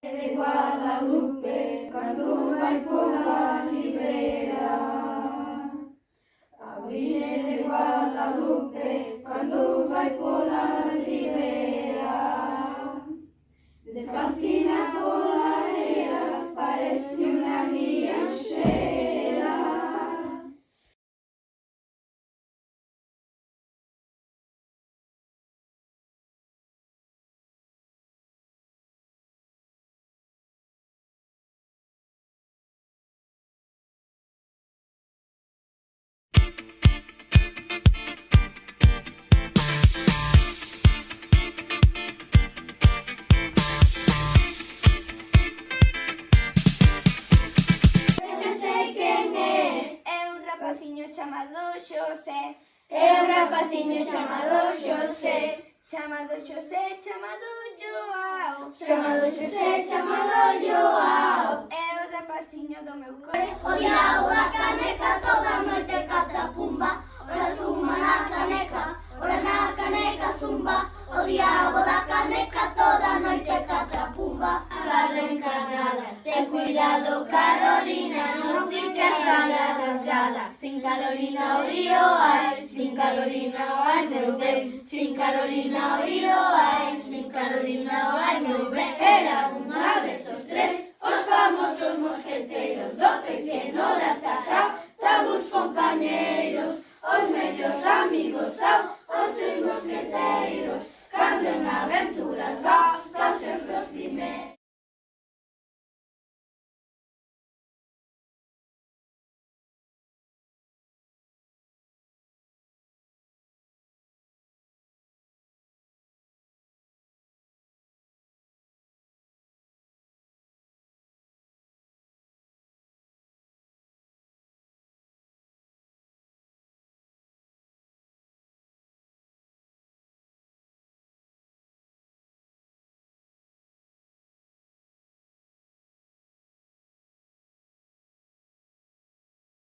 de Guadalupe, quando vai pola ribeira. A Virgem de Guadalupe, quando vai pola ribeira. Descalcinha pola areia, parece uma riacheira. Chamado Xosé. É rapazinho chamado José. Chamado Xosé, chamado Joao. Chamado José, chamado Joao. É o rapazinho do meu coração. O diabo da caneca toda noite cata pumba. Ora zumba na caneca, ora na caneca zumba. O diabo da caneca toda noite cata pumba. Agarra encarnada, ten cuidado Carolina, não fiques cara rasgada. Sin Carolina o río ai, sin Carolina ai meu bem. Sin Carolina o río ai, sin Carolina ai meu bem. Era